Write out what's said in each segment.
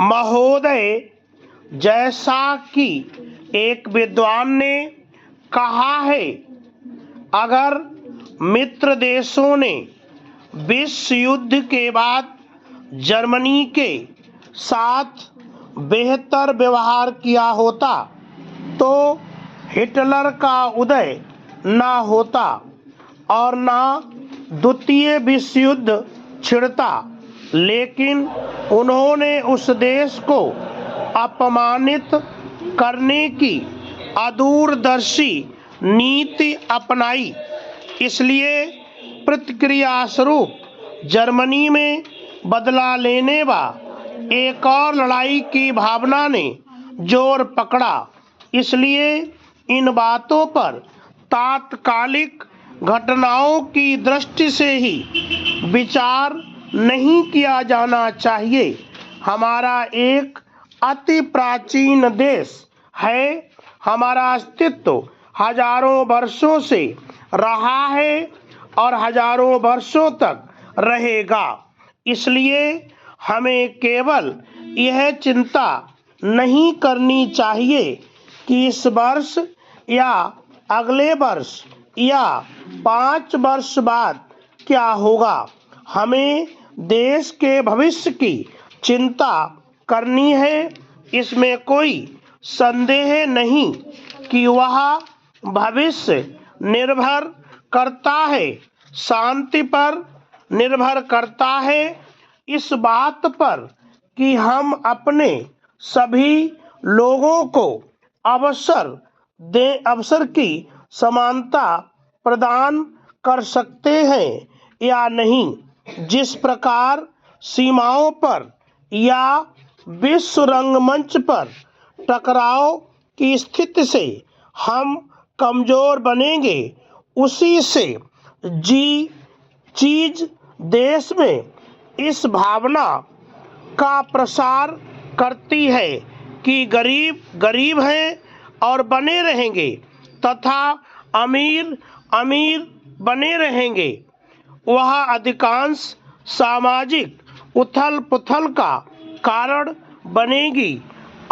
महोदय, जैसा कि एक विद्वान ने कहा है, अगर मित्र देशों ने विश्व युद्ध के बाद जर्मनी के साथ बेहतर व्यवहार किया होता तो हिटलर का उदय न होता और न द्वितीय विश्व युद्ध छिड़ता। लेकिन उन्होंने उस देश को अपमानित करने की अदूरदर्शी नीति अपनाई। इसलिए प्रतिक्रिया स्वरूप जर्मनी में बदला लेने व एक और लड़ाई की भावना ने जोर पकड़ा। इसलिए इन बातों पर तात्कालिक घटनाओं की दृष्टि से ही विचार नहीं किया जाना चाहिए। हमारा एक अति प्राचीन देश है, हमारा अस्तित्व हजारों वर्षों से रहा है और हजारों वर्षों तक रहेगा। इसलिए हमें केवल यह चिंता नहीं करनी चाहिए कि इस वर्ष या अगले वर्ष या 5 वर्ष बाद क्या होगा। हमें देश के भविष्य की चिंता करनी है। इसमें कोई संदेह नहीं कि वह भविष्य निर्भर करता है, शांति पर निर्भर करता है, इस बात पर कि हम अपने सभी लोगों को अवसर की समानता प्रदान कर सकते हैं या नहीं। जिस प्रकार सीमाओं पर या विश्व रंगमंच पर टकराव की स्थिति से हम कमजोर बनेंगे, उसी से चीज देश में इस भावना का प्रसार करती है कि गरीब गरीब हैं और बने रहेंगे तथा अमीर अमीर बने रहेंगे। वह अधिकांश सामाजिक उथल पुथल का कारण बनेगी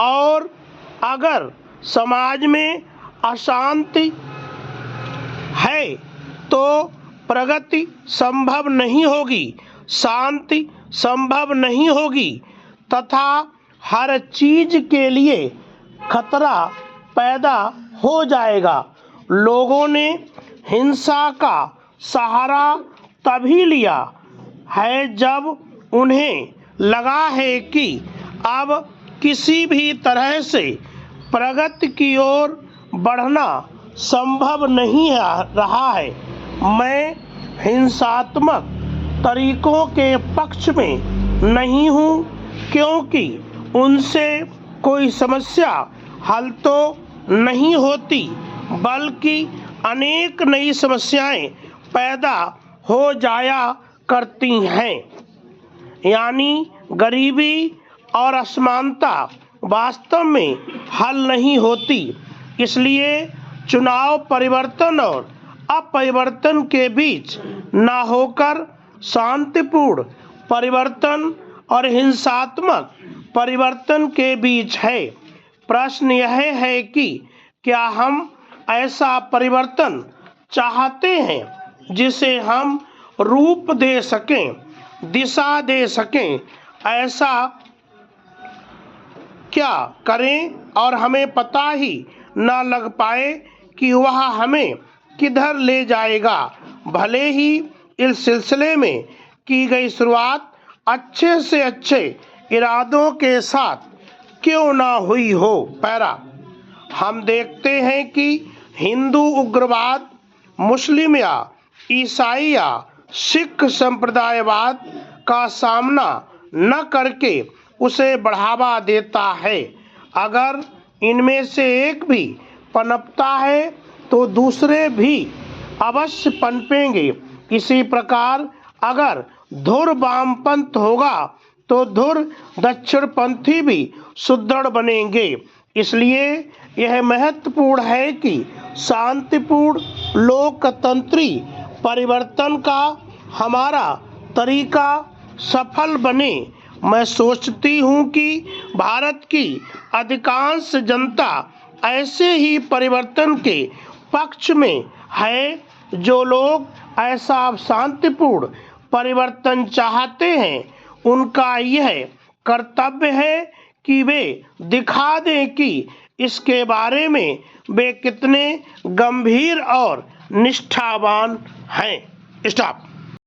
और अगर समाज में अशांति है तो प्रगति संभव नहीं होगी, शांति संभव नहीं होगी तथा हर चीज के लिए खतरा पैदा हो जाएगा। लोगों ने हिंसा का सहारा तभी लिया है जब उन्हें लगा है कि अब किसी भी तरह से प्रगति की ओर बढ़ना संभव नहीं रहा है। मैं हिंसात्मक तरीकों के पक्ष में नहीं हूँ, क्योंकि उनसे कोई समस्या हल तो नहीं होती बल्कि अनेक नई समस्याएं पैदा हो जाया करती हैं। यानी गरीबी और असमानता वास्तव में हल नहीं होती। इसलिए चुनाव परिवर्तन और अपरिवर्तन के बीच न होकर शांतिपूर्ण परिवर्तन और हिंसात्मक परिवर्तन के बीच है। प्रश्न यह है कि क्या हम ऐसा परिवर्तन चाहते हैं जिसे हम रूप दे सकें, दिशा दे सकें। ऐसा क्या करें और हमें पता ही न लग पाए कि वह हमें किधर ले जाएगा। भले ही इस सिलसिले में की गई शुरुआत अच्छे से अच्छे इरादों के साथ क्यों ना हुई हो। पैरा, हम देखते हैं कि हिंदू उग्रवाद मुस्लिम या ईसाई या सिख संप्रदायवाद का सामना न करके उसे बढ़ावा देता है। अगर इनमें से एक भी पनपता है तो दूसरे भी अवश्य पनपेंगे। इसी प्रकार अगर धुर वामपंथ होगा तो धुर दक्षिणपंथी भी सुदृढ़ बनेंगे। इसलिए यह महत्वपूर्ण है कि शांतिपूर्ण लोकतंत्री परिवर्तन का हमारा तरीका सफल बने। मैं सोचती हूँ कि भारत की अधिकांश जनता ऐसे ही परिवर्तन के पक्ष में है। जो लोग ऐसा शांतिपूर्ण परिवर्तन चाहते हैं, उनका यह कर्तव्य है कि वे दिखा दें कि इसके बारे में वे कितने गंभीर और निष्ठावान हैं। स्टॉप।